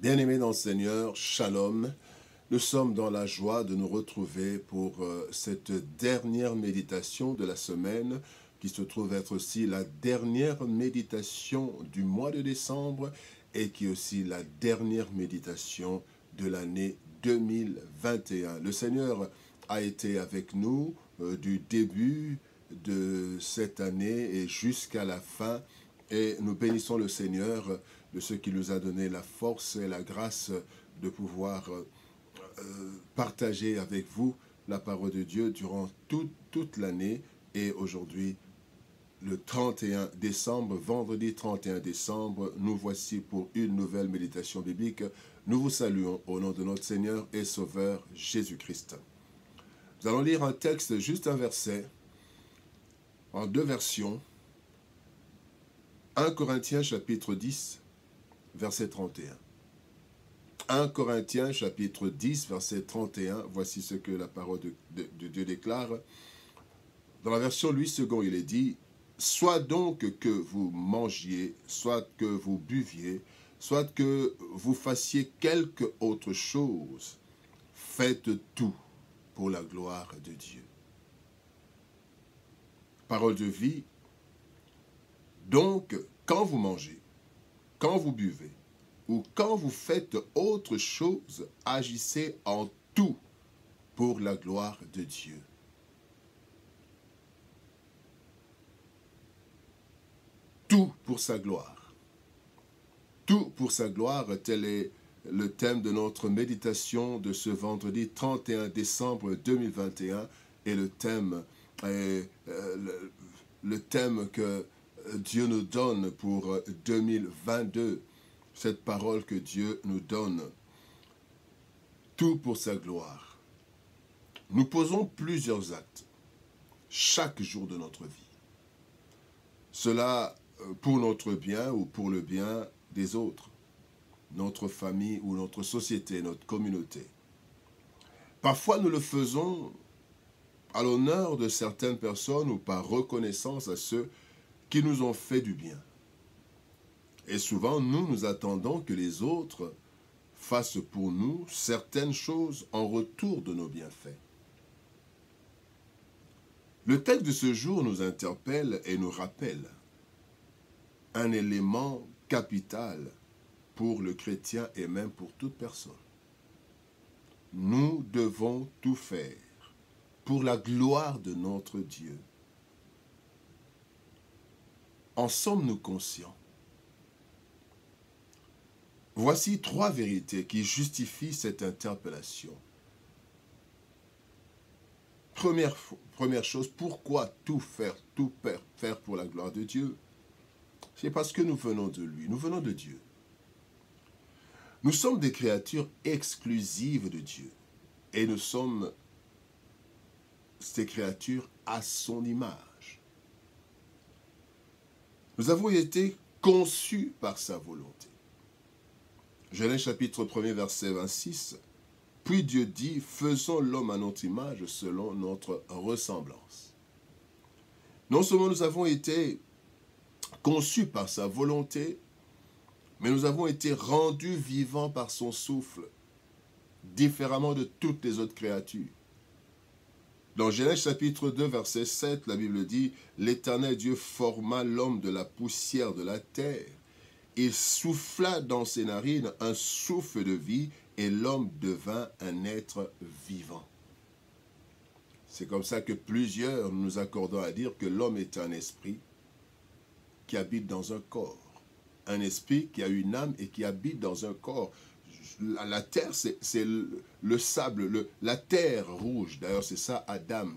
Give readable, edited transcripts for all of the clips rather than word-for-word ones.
Bien-aimés dans le Seigneur, Shalom. Nous sommes dans la joie de nous retrouver pour cette dernière méditation de la semaine, qui se trouve être aussi la dernière méditation du mois de décembre et qui est aussi la dernière méditation de l'année 2021. Le Seigneur a été avec nous du début de cette année et jusqu'à la fin, et nous bénissons le Seigneur de ce qui nous a donné la force et la grâce de pouvoir partager avec vous la parole de Dieu durant toute l'année. Et aujourd'hui, le 31 décembre, vendredi 31 décembre, nous voici pour une nouvelle méditation biblique. Nous vous saluons au nom de notre Seigneur et Sauveur Jésus-Christ. Nous allons lire un texte, juste un verset, en deux versions. 1 Corinthiens chapitre 10, verset 31. 1 Corinthiens chapitre 10, verset 31, voici ce que la parole de Dieu déclare. Dans la version Louis II, il est dit, « Soit donc que vous mangiez, soit que vous buviez, soit que vous fassiez quelque autre chose, faites tout pour la gloire de Dieu. » Parole de vie. Donc, quand vous mangez, quand vous buvez, ou quand vous faites autre chose, agissez en tout pour la gloire de Dieu. Tout pour sa gloire. Tout pour sa gloire, tel est le thème de notre méditation de ce vendredi 31 décembre 2021 et le thème que Dieu nous donne pour 2022. Cette parole que Dieu nous donne, tout pour sa gloire. Nous posons plusieurs actes chaque jour de notre vie. Cela pour notre bien ou pour le bien des autres, notre famille ou notre société, notre communauté. Parfois nous le faisons à l'honneur de certaines personnes ou par reconnaissance à ceux qui nous ont fait du bien. Et souvent, nous attendons que les autres fassent pour nous certaines choses en retour de nos bienfaits. Le texte de ce jour nous interpelle et nous rappelle un élément capital pour le chrétien et même pour toute personne. Nous devons tout faire pour la gloire de notre Dieu. En sommes-nous conscients? Voici trois vérités qui justifient cette interpellation. Première chose, pourquoi tout faire pour la gloire de Dieu? C'est parce que nous venons de lui, nous venons de Dieu. Nous sommes des créatures exclusives de Dieu et nous sommes ces créatures à son image. Nous avons été conçus par sa volonté. Genèse chapitre 1er, verset 26. Puis Dieu dit, faisons l'homme à notre image selon notre ressemblance. Non seulement nous avons été conçus par sa volonté, mais nous avons été rendus vivants par son souffle, différemment de toutes les autres créatures. Dans Genèse chapitre 2, verset 7, la Bible dit, l'Éternel Dieu forma l'homme de la poussière de la terre. Il souffla dans ses narines un souffle de vie et l'homme devint un être vivant. C'est comme ça que plusieurs nous accordons à dire que l'homme est un esprit qui habite dans un corps. Un esprit qui a une âme et qui habite dans un corps. La terre, c'est le sable, la terre rouge. D'ailleurs, c'est ça Adam,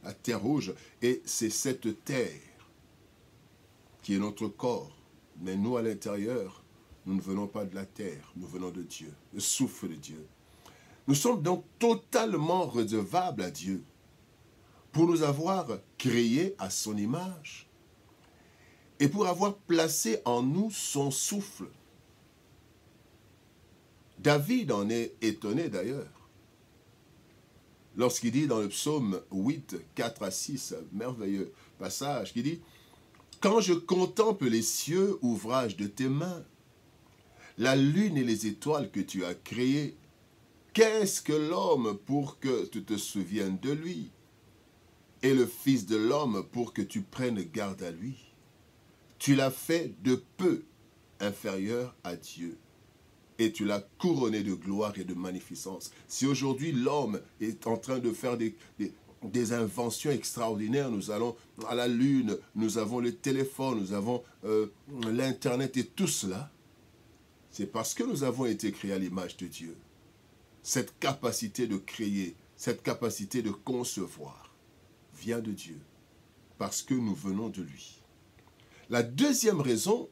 la terre rouge. Et c'est cette terre qui est notre corps. Mais nous, à l'intérieur, nous ne venons pas de la terre, nous venons de Dieu, le souffle de Dieu. Nous sommes donc totalement redevables à Dieu pour nous avoir créés à son image et pour avoir placé en nous son souffle. David en est étonné d'ailleurs, lorsqu'il dit dans le psaume 8, 4 à 6, un merveilleux passage, qui dit « Quand je contemple les cieux, ouvrage de tes mains, la lune et les étoiles que tu as créées. Qu'est-ce que l'homme pour que tu te souviennes de lui? Et le Fils de l'homme pour que tu prennes garde à lui? Tu l'as fait de peu inférieur à Dieu. Et tu l'as couronné de gloire et de magnificence. Si aujourd'hui l'homme est en train de faire des inventions extraordinaires, nous allons à la lune, nous avons le téléphone, nous avons l'internet et tout cela, c'est parce que nous avons été créés à l'image de Dieu. Cette capacité de créer, cette capacité de concevoir vient de Dieu, parce que nous venons de lui. La deuxième raison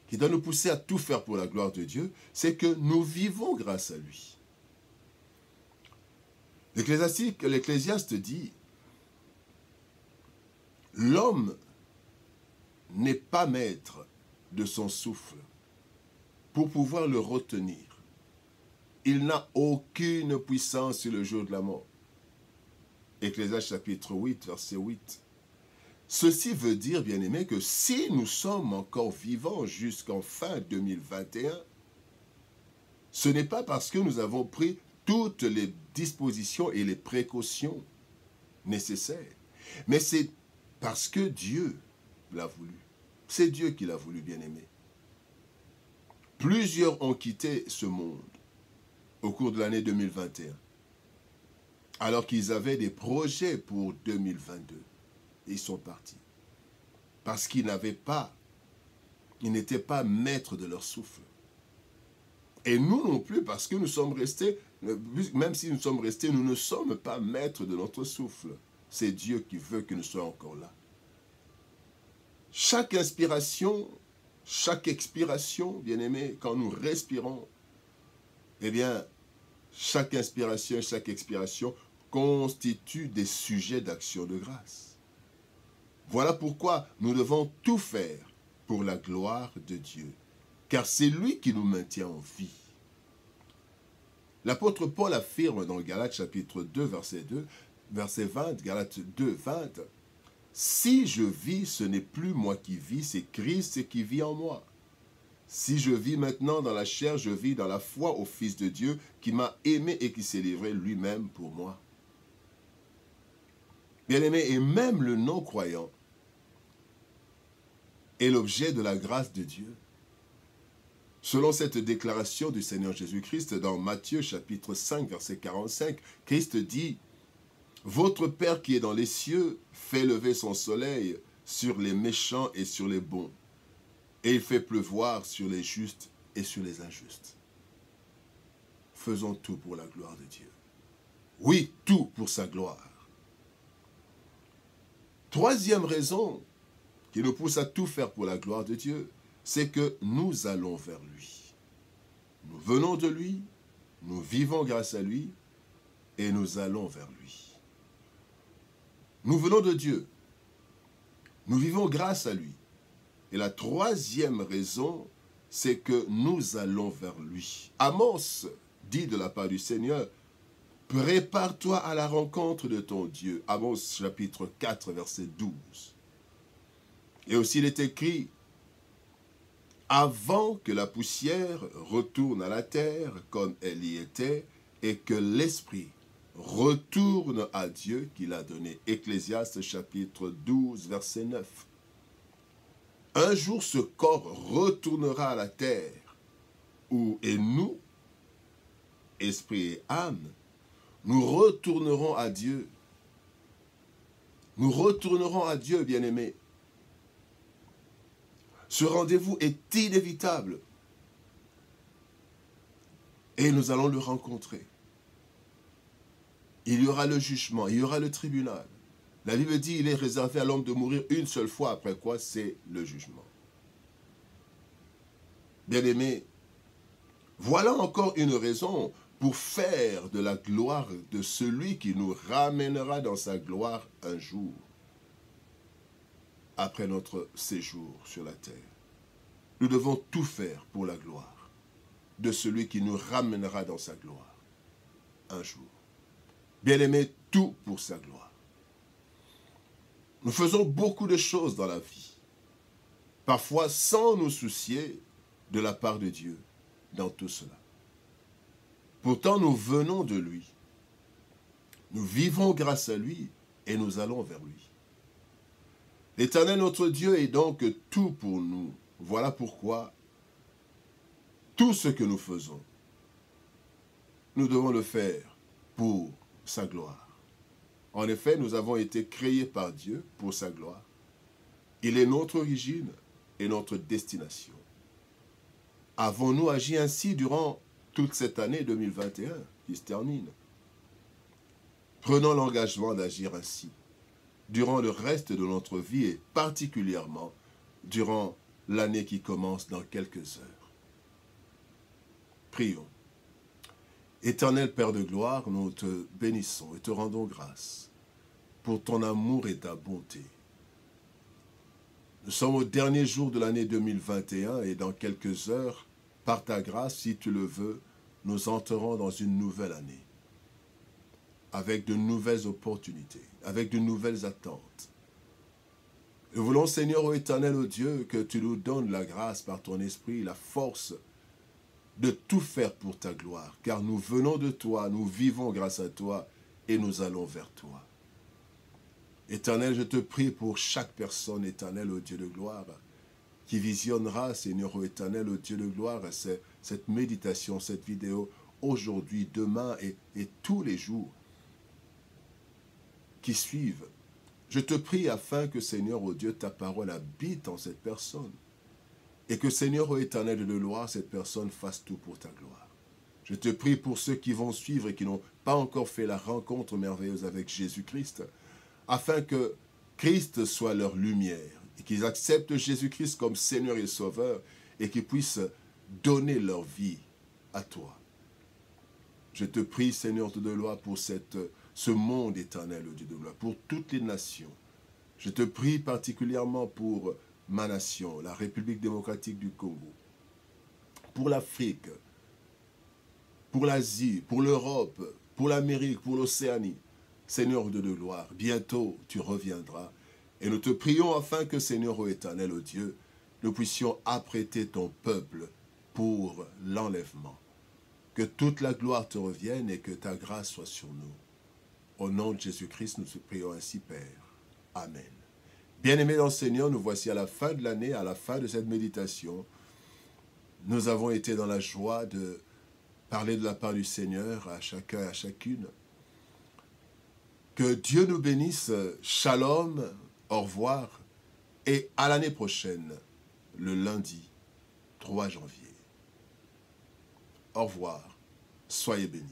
qui doit nous pousser à tout faire pour la gloire de Dieu, c'est que nous vivons grâce à lui. L'Ecclésiaste dit, l'homme n'est pas maître de son souffle pour pouvoir le retenir. Il n'a aucune puissance sur le jour de la mort. Ecclésiaste chapitre 8, verset 8. Ceci veut dire, bien-aimés, que si nous sommes encore vivants jusqu'en fin 2021, ce n'est pas parce que nous avons pris toutes les dispositions et les précautions nécessaires, mais c'est parce que Dieu l'a voulu. C'est Dieu qui l'a voulu, bien-aimés. Plusieurs ont quitté ce monde au cours de l'année 2021, alors qu'ils avaient des projets pour 2022. Ils sont partis. Parce qu'ils n'étaient pas maîtres de leur souffle. Et nous non plus, parce que nous sommes restés, même si nous sommes restés, nous ne sommes pas maîtres de notre souffle. C'est Dieu qui veut que nous soyons encore là. Chaque inspiration, chaque expiration, bien-aimés, quand nous respirons, eh bien, chaque inspiration et chaque expiration constituent des sujets d'action de grâce. Voilà pourquoi nous devons tout faire pour la gloire de Dieu, car c'est lui qui nous maintient en vie. L'apôtre Paul affirme dans Galates chapitre 2, verset 20, Galates 2, 20, « Si je vis, ce n'est plus moi qui vis, c'est Christ qui vit en moi. Si je vis maintenant dans la chair, je vis dans la foi au Fils de Dieu qui m'a aimé et qui s'est livré lui-même pour moi. » Bien-aimé, et même le non-croyant est l'objet de la grâce de Dieu. Selon cette déclaration du Seigneur Jésus-Christ dans Matthieu chapitre 5, verset 45, Christ dit « Votre Père qui est dans les cieux fait lever son soleil sur les méchants et sur les bons, et il fait pleuvoir sur les justes et sur les injustes. » Faisons tout pour la gloire de Dieu. Oui, tout pour sa gloire. Troisième raison qui nous pousse à tout faire pour la gloire de Dieu, c'est que nous allons vers lui. Nous venons de lui, nous vivons grâce à lui, et nous allons vers lui. Nous venons de Dieu, nous vivons grâce à lui. Et la troisième raison, c'est que nous allons vers lui. Amos dit de la part du Seigneur, « Prépare-toi à la rencontre de ton Dieu. » Amos chapitre 4, verset 12. Et aussi il est écrit, « Avant que la poussière retourne à la terre comme elle y était, et que l'esprit retourne à Dieu qui l'a donné. » Ecclésiaste chapitre 12, verset 9. Un jour, ce corps retournera à la terre, et nous, esprit et âme, nous retournerons à Dieu. Nous retournerons à Dieu, bien-aimés. Ce rendez-vous est inévitable. Et nous allons le rencontrer. Il y aura le jugement, il y aura le tribunal. La Bible dit qu'il est réservé à l'homme de mourir une seule fois, après quoi c'est le jugement. Bien-aimés, voilà encore une raison pour faire de la gloire de celui qui nous ramènera dans sa gloire un jour, après notre séjour sur la terre. Nous devons tout faire pour la gloire de celui qui nous ramènera dans sa gloire un jour. Bien-aimés, tout pour sa gloire. Nous faisons beaucoup de choses dans la vie, parfois sans nous soucier de la part de Dieu. dans tout cela. Pourtant, nous venons de lui. Nous vivons grâce à lui et nous allons vers lui. L'Éternel notre Dieu est donc tout pour nous. Voilà pourquoi tout ce que nous faisons, nous devons le faire pour sa gloire. En effet, nous avons été créés par Dieu pour sa gloire. Il est notre origine et notre destination. Avons-nous agi ainsi durant toute cette année 2021 qui se termine? Prenons l'engagement d'agir ainsi durant le reste de notre vie et particulièrement durant l'année qui commence dans quelques heures. Prions. Éternel Père de gloire, nous te bénissons et te rendons grâce pour ton amour et ta bonté. Nous sommes au dernier jour de l'année 2021 et dans quelques heures, par ta grâce, si tu le veux, nous entrerons dans une nouvelle année, avec de nouvelles opportunités, avec de nouvelles attentes. Nous voulons, Seigneur, ô éternel, ô Dieu, que tu nous donnes la grâce par ton esprit, la force de tout faire pour ta gloire, car nous venons de toi, nous vivons grâce à toi et nous allons vers toi. Éternel, je te prie pour chaque personne, éternel, ô Dieu de gloire, qui visionnera, Seigneur, ô éternel, ô Dieu de gloire, cette méditation, cette vidéo, aujourd'hui, demain et tous les jours qui suivent. Je te prie afin que, Seigneur, ô Dieu, ta parole habite en cette personne. Et que, Seigneur, ô éternel de gloire, cette personne fasse tout pour ta gloire. Je te prie pour ceux qui vont suivre et qui n'ont pas encore fait la rencontre merveilleuse avec Jésus-Christ, afin que Christ soit leur lumière, et qu'ils acceptent Jésus-Christ comme Seigneur et Sauveur, et qu'ils puissent donner leur vie à toi. Je te prie, Seigneur de gloire, pour ce monde éternel, Dieu de gloire, pour toutes les nations. Je te prie particulièrement pour ma nation, la République démocratique du Congo, pour l'Afrique, pour l'Asie, pour l'Europe, pour l'Amérique, pour l'Océanie. Seigneur de gloire, bientôt tu reviendras. Et nous te prions afin que, Seigneur ô éternel, ô Dieu, nous puissions apprêter ton peuple pour l'enlèvement. Que toute la gloire te revienne et que ta grâce soit sur nous. Au nom de Jésus-Christ, nous te prions ainsi, Père. Amen. Bien-aimés dans le Seigneur, nous voici à la fin de l'année, à la fin de cette méditation. Nous avons été dans la joie de parler de la part du Seigneur à chacun et à chacune. Que Dieu nous bénisse. Shalom, au revoir et à l'année prochaine, le lundi 3 janvier. Au revoir, soyez bénis.